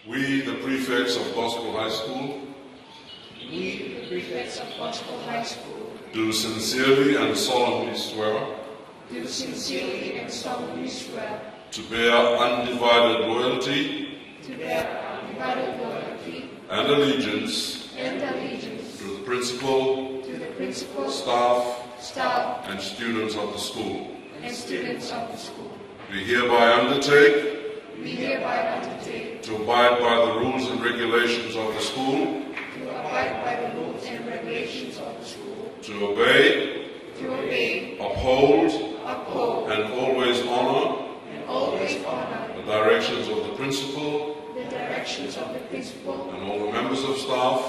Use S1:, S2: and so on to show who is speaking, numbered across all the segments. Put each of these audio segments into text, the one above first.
S1: We, the prefects of Gospel High School,
S2: We, the prefects of Gospel High School,
S1: do sincerely and solemnly swear
S2: do sincerely and solemnly swear
S1: to bear undivided loyalty
S2: to bear undivided loyalty
S1: and allegiance
S2: and allegiance
S1: to the principal,
S2: to the principal,
S1: staff,
S2: staff,
S1: and students of the school.
S2: and students of the school.
S1: We hereby undertake
S2: We hereby undertake
S1: to abide by the rules and regulations of the school,
S2: to abide by the rules and regulations of the school,
S1: to obey,
S2: to obey,
S1: uphold,
S2: uphold,
S1: and always honor
S2: and always honor
S1: the directions of the principal
S2: the directions of the principal
S1: and all the members of staff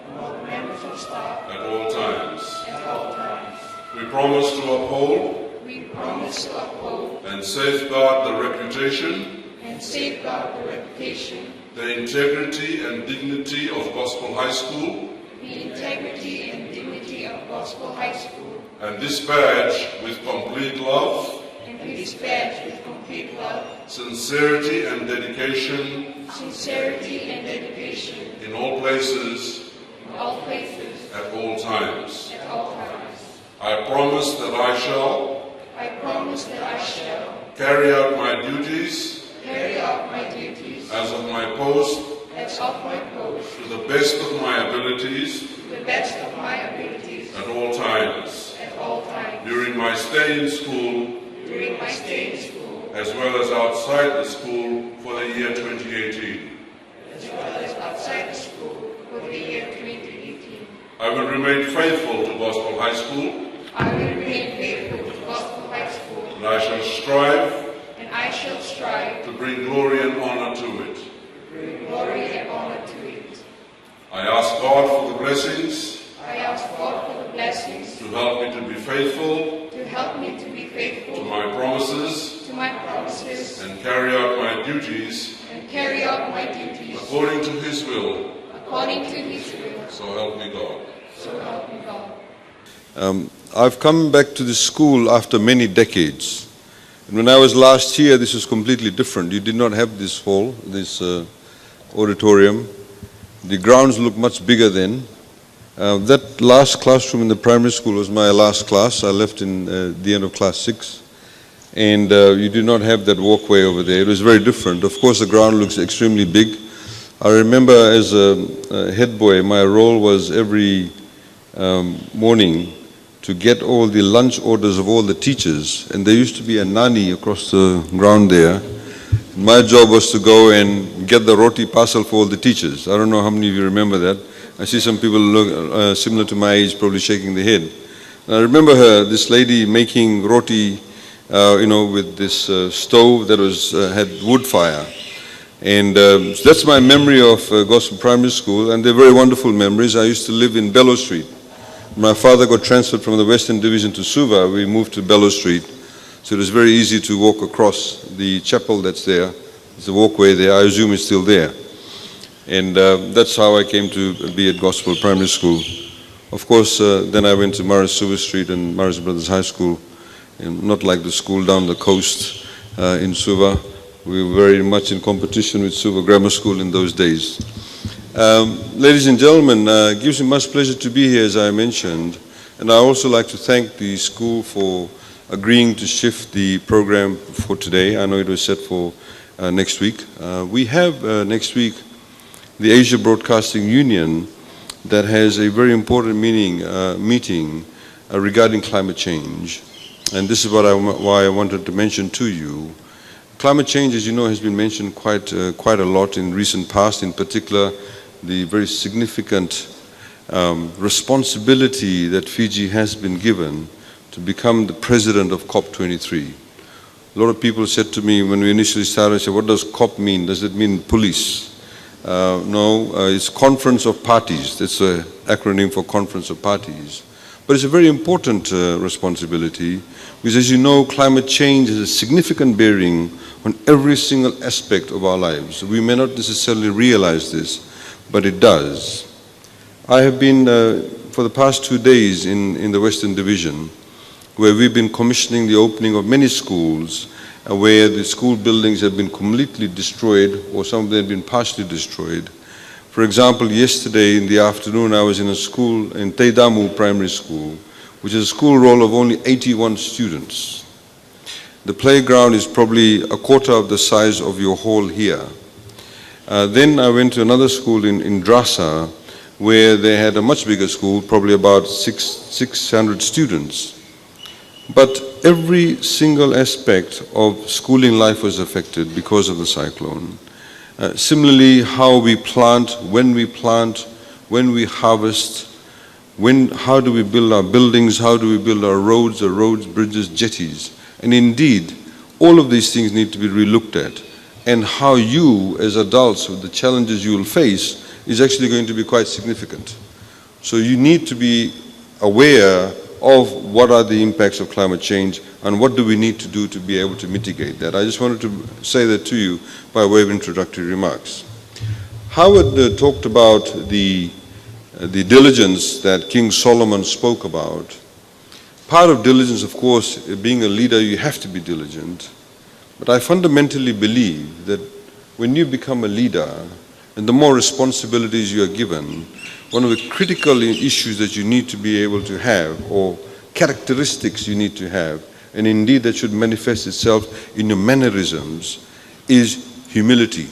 S2: and all the members of staff
S1: at all times.
S2: at all times.
S1: We promise to uphold
S2: We promise to uphold
S1: and safeguard the reputation,
S2: and safeguard the reputation,
S1: the integrity and dignity of Gospel High School,
S2: the integrity and dignity of Gospel High School,
S1: and this badge with complete love,
S2: and this badge with complete love,
S1: sincerity and dedication
S2: sincerity and dedication
S1: in all places,
S2: in all places,
S1: at all times.
S2: at all times.
S1: I promise that I shall
S2: I promise that I shall
S1: carry out my duties
S2: carry out my duties
S1: as of my post
S2: as of my post
S1: to the best of my abilities
S2: to the best of my abilities
S1: at all times.
S2: at all times.
S1: During my stay in school,
S2: During my stay in school,
S1: as well as outside the school for the year 2018.
S2: as well as outside the school for the year 2018.
S1: I will remain faithful to Gospel High School,
S2: I will remain faithful to Gospel High School,
S1: and I shall strive
S2: and I shall strive
S1: to bring glory and honor to it.
S2: to bring glory and honor to it.
S1: I ask God for the blessings
S2: I ask God for the blessings
S1: to help me to be faithful
S2: to help me to be
S1: to
S2: faithful
S1: my promises
S2: to my promises
S1: and carry out my duties
S2: and carry out my duties
S1: according to His will,
S2: according to His will.
S1: so help me God.
S2: So help me God.
S3: I've come back to this school after many decades. And when I was last here, this was completely different. You did not have this hall, this auditorium. The grounds looked much bigger then. That last classroom in the primary school was my last class. I left in the end of class 6. And you did not have that walkway over there. It was very different. Of course, the ground looks extremely big. I remember as a head boy, my role was every morning to get all the lunch orders of all the teachers, and there used to be a nani across the ground there. My job was to go and get the roti parcel for all the teachers. I don't know how many of you remember that. I see some people look similar to my age probably shaking their head. And I remember her, this lady making roti, with this stove that had wood fire. And so that's my memory of Gospel Primary School, and they're very wonderful memories. I used to live in Bellow Street. My father got transferred from the Western Division to Suva. We moved to Bellow Street. So it was very easy to walk across the chapel that's there. There's a walkway there. I assume it's still there. And that's how I came to be at Gospel Primary School. Of course, then I went to Morris Suva Street and Morris Brothers High School. And not like the school down the coast in Suva. We were very much in competition with Suva Grammar School in those days. Ladies and gentlemen, it gives me much pleasure to be here, as I mentioned. And I also like to thank the school for agreeing to shift the program for today. I know it was set for next week. We have next week the Asia Broadcasting Union that has a very important meeting regarding climate change. And this is why I wanted to mention to you. Climate change, as you know, has been mentioned quite a lot in recent past, in particular the very significant responsibility that Fiji has been given to become the president of COP23. A lot of people said to me when we initially started, what does COP mean? Does it mean police? No, it's Conference of Parties. It's an acronym for Conference of Parties. But it's a very important responsibility because, as you know, climate change has a significant bearing on every single aspect of our lives. We may not necessarily realize this, but it does. I have been, for the past 2 days in the Western Division, where we've been commissioning the opening of many schools where the school buildings have been completely destroyed or some of them have been partially destroyed. For example, yesterday in the afternoon I was in a school in Teidamu Primary School, which is a school roll of only 81 students. The playground is probably a quarter of the size of your hall here. Then I went to another school in Drasa, where they had a much bigger school, probably about 600 students. But every single aspect of schooling life was affected because of the cyclone. Similarly, how we plant, when we harvest, how do we build our buildings, how do we build our roads, bridges, jetties. And indeed, all of these things need to be relooked at. And how you, as adults, with the challenges you will face, is actually going to be quite significant. So you need to be aware of what are the impacts of climate change and what do we need to do to be able to mitigate that. I just wanted to say that to you by way of introductory remarks. Howard talked about the diligence that King Solomon spoke about. Part of diligence, of course, being a leader, you have to be diligent. But I fundamentally believe that when you become a leader, and the more responsibilities you are given, one of the critical issues that you need to be able to have, or characteristics you need to have, and indeed that should manifest itself in your mannerisms, is humility.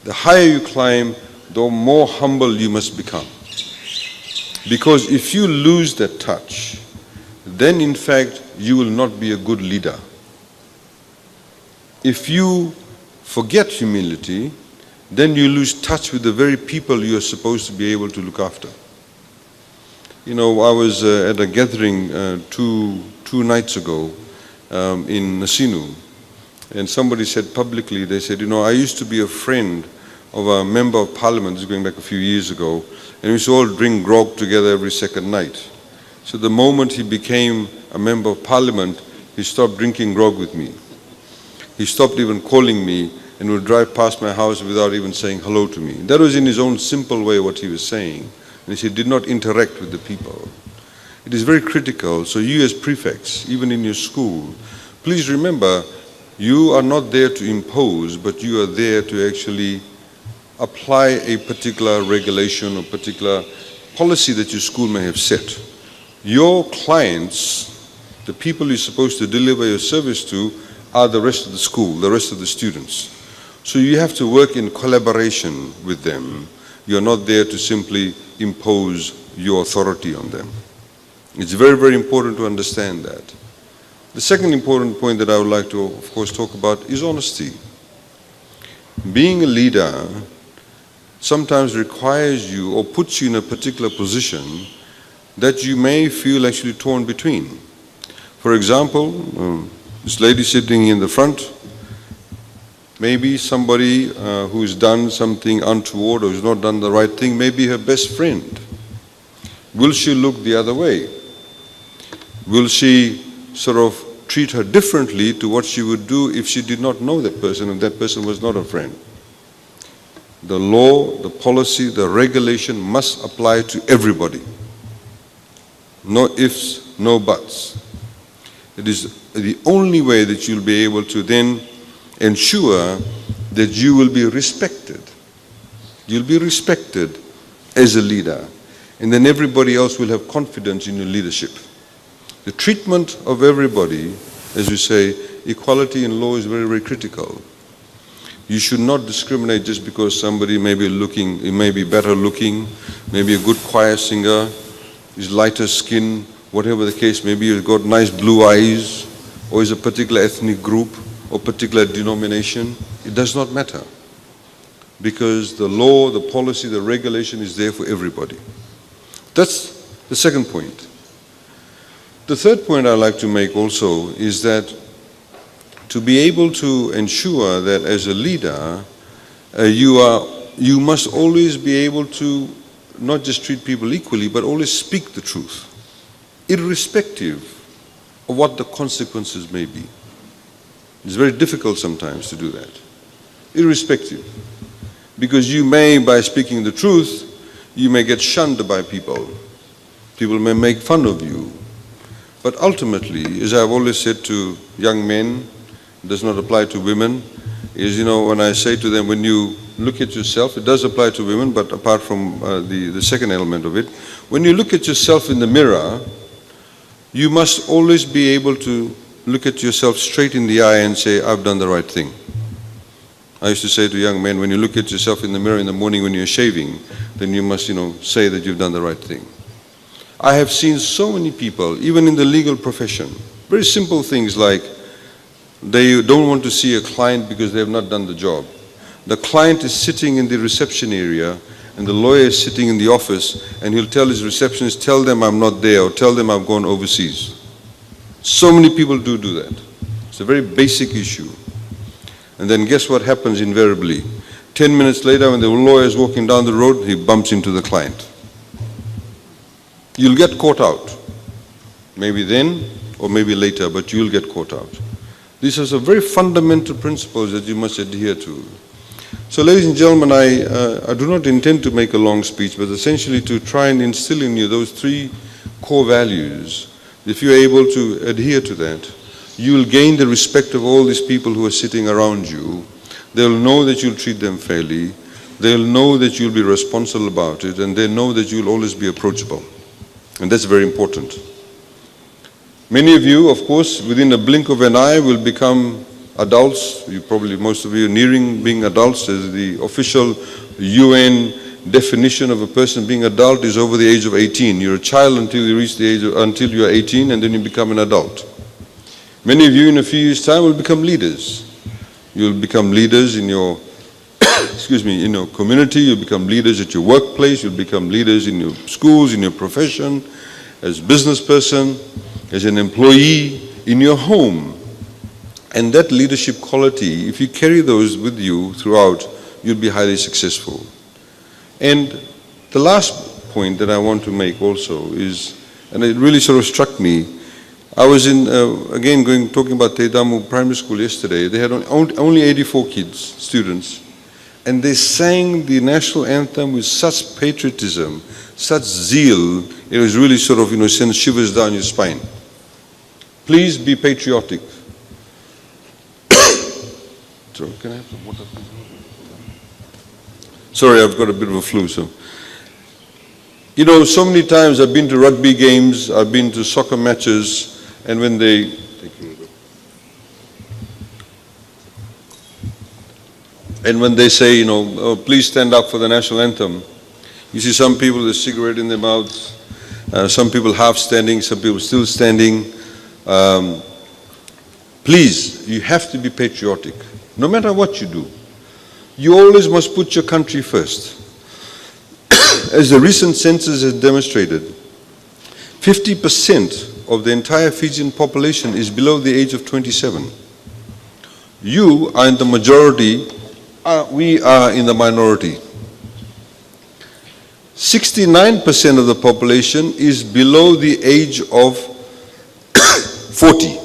S3: The higher you climb, the more humble you must become. Because if you lose that touch, then in fact you will not be a good leader. If you forget humility, then you lose touch with the very people you are supposed to be able to look after. You know, I was at a gathering two nights ago in Nasinu, and somebody said publicly, they said, you know, I used to be a friend of a member of parliament, this is going back a few years ago, and we used to all drink grog together every second night. So the moment he became a member of parliament, he stopped drinking grog with me. He stopped even calling me and would drive past my house without even saying hello to me. That was in his own simple way what he was saying. And he did not interact with the people. It is very critical. So you as prefects, even in your school, please remember, you are not there to impose, but you are there to actually apply a particular regulation or particular policy that your school may have set. Your clients, the people you're supposed to deliver your service to, are the rest of the school, the rest of the students. So you have to work in collaboration with them. You're not there to simply impose your authority on them. It's very, very important to understand that. The second important point that I would like to, of course, talk about is honesty. Being a leader sometimes requires you or puts you in a particular position that you may feel actually torn between. For example, this lady sitting in the front, maybe somebody who's done something untoward or has not done the right thing, may be her best friend. Will she look the other way? Will she sort of treat her differently to what she would do if she did not know that person and that person was not a friend? The law, the policy, the regulation must apply to everybody. No ifs, no buts. It is the only way that you'll be able to then ensure that you will be respected. You'll be respected as a leader, and then everybody else will have confidence in your leadership. The treatment of everybody, as we say, equality in law is very, very critical. You should not discriminate just because somebody may be looking, it may be better looking, maybe a good choir singer, is lighter skin, whatever the case, maybe you've got nice blue eyes, or is a particular ethnic group, or particular denomination. It does not matter. Because the law, the policy, the regulation is there for everybody. That's the second point. The third point I'd like to make also is that to be able to ensure that as a leader, you must always be able to not just treat people equally, but always speak the truth, irrespective of what the consequences may be. It's very difficult sometimes to do that, irrespective. Because you may, by speaking the truth, you may get shunned by people. People may make fun of you. But ultimately, as I've always said to young men, does not apply to women, is, when I say to them, when you look at yourself, it does apply to women, but apart from the second element of it, when you look at yourself in the mirror, you must always be able to look at yourself straight in the eye and say, I've done the right thing. I used to say to young men, when you look at yourself in the mirror in the morning when you're shaving, then you must, say that you've done the right thing. I have seen so many people, even in the legal profession, very simple things like they don't want to see a client because they have not done the job. The client is sitting in the reception area and the lawyer is sitting in the office, and he'll tell his receptionist, tell them I'm not there, or tell them I've gone overseas. So many people do that. It's a very basic issue. And then guess what happens invariably? 10 minutes later, when the lawyer is walking down the road, he bumps into the client. You'll get caught out. Maybe then, or maybe later, but you'll get caught out. These are some very fundamental principles that you must adhere to. So, ladies and gentlemen, I do not intend to make a long speech, but essentially to try and instill in you those three core values. If you're able to adhere to that, you will gain the respect of all these people who are sitting around you. They'll know that you'll treat them fairly. They'll know that you'll be responsible about it, and they'll know that you'll always be approachable. And that's very important. Many of you, of course, within a blink of an eye will become adults. Most of you are nearing being adults, as the official UN definition of a person being adult is over the age of 18. You're a child until you reach the age until you are 18, and then you become an adult. Many of you in a few years' time will become leaders. You'll become leaders in your in your community, you'll become leaders at your workplace, you'll become leaders in your schools, in your profession, as a business person, as an employee, in your home. And that leadership quality, if you carry those with you throughout, you'll be highly successful. And the last point that I want to make also is, and it really sort of struck me, I was talking about Te Damu Primary School yesterday. They had only 84 kids, students, and they sang the national anthem with such patriotism, such zeal, it was really sort of, sends shivers down your spine. Please be patriotic. So, can I have some water, please? Sorry, I've got a bit of a flu, so. So many times I've been to rugby games, I've been to soccer matches, and when they say, oh, please stand up for the national anthem, you see some people with a cigarette in their mouths, some people half standing, some people still standing. Please, you have to be patriotic. No matter what you do, you always must put your country first. As the recent census has demonstrated, 50% of the entire Fijian population is below the age of 27. You are in the majority, we are in the minority. 69% of the population is below the age of 40.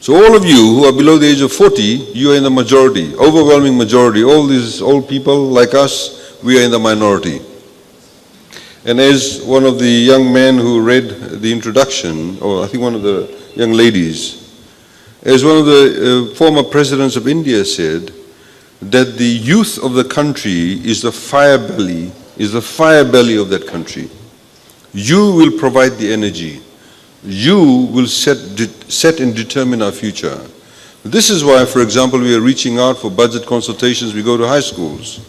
S3: So all of you who are below the age of 40, you are in the majority, overwhelming majority. All these old people like us, we are in the minority. And as one of the young men who read the introduction, or I think one of the young ladies, as one of the former presidents of India said, that the youth of the country is the fire belly of that country. You will provide the energy. You will set and determine our future. This is why, for example, we are reaching out for budget consultations. We go to high schools,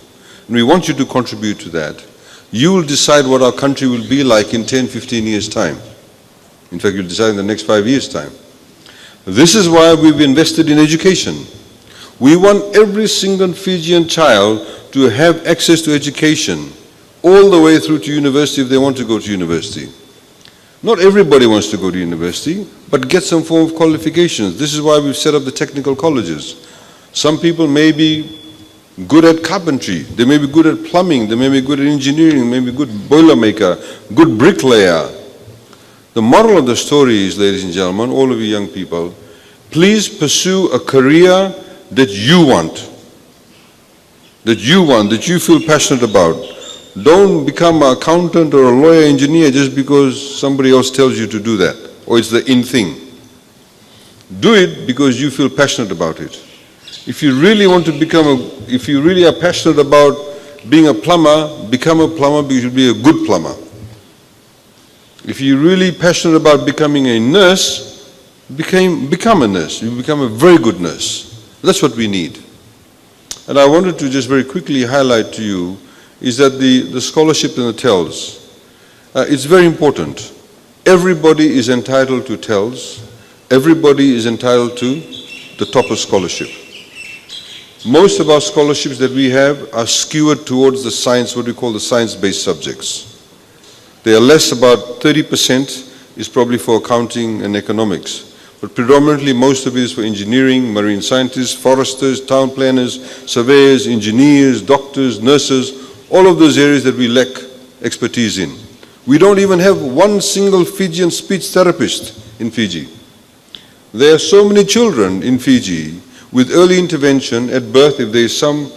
S3: and we want you to contribute to that. You will decide what our country will be like in 10, 15 years' time. In fact, you'll decide in the next 5 years' time. This is why we've invested in education. We want every single Fijian child to have access to education, all the way through to university if they want to go to university. Not everybody wants to go to university, but get some form of qualifications. This is why we've set up the technical colleges. Some people may be good at carpentry, they may be good at plumbing, they may be good at engineering, may be good boilermaker, good bricklayer. The moral of the story is, ladies and gentlemen, all of you young people, please pursue a career that you want, that you feel passionate about. Don't become an accountant or a lawyer, engineer just because somebody else tells you to do that, or it's the in thing. Do it because you feel passionate about it. If you really want to if you really are passionate about being a plumber, become a plumber because you'll be a good plumber. If you're really passionate about becoming a nurse, become a nurse. You become a very good nurse. That's what we need. And I wanted to just very quickly highlight to you is that the scholarship and the TELS, it's very important. Everybody is entitled to TELS. Everybody is entitled to the Topper Scholarship. Most of our scholarships that we have are skewered towards the science, what we call the science-based subjects. They are less, about 30% is probably for accounting and economics. But predominantly most of it is for engineering, marine scientists, foresters, town planners, surveyors, engineers, doctors, nurses, all of those areas that we lack expertise in. We don't even have one single Fijian speech therapist in Fiji. There are so many children in Fiji with early intervention at birth, if there is some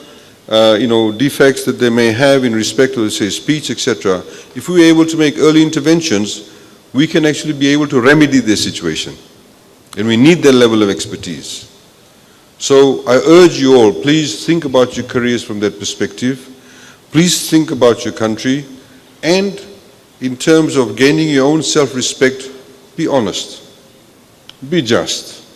S3: defects that they may have in respect to, say, speech, etc. If we are able to make early interventions, we can actually be able to remedy their situation. And we need that level of expertise. So I urge you all, please think about your careers from that perspective. Please think about your country. And in terms of gaining your own self-respect, be honest. Be just.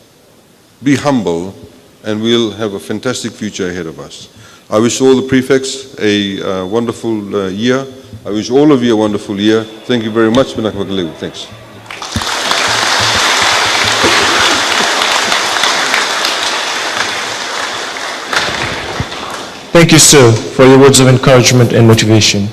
S3: Be humble. And we'll have a fantastic future ahead of us. I wish all the prefects a wonderful year. I wish all of you a wonderful year. Thank you very much. Thanks.
S4: Thank you, sir, for your words of encouragement and motivation.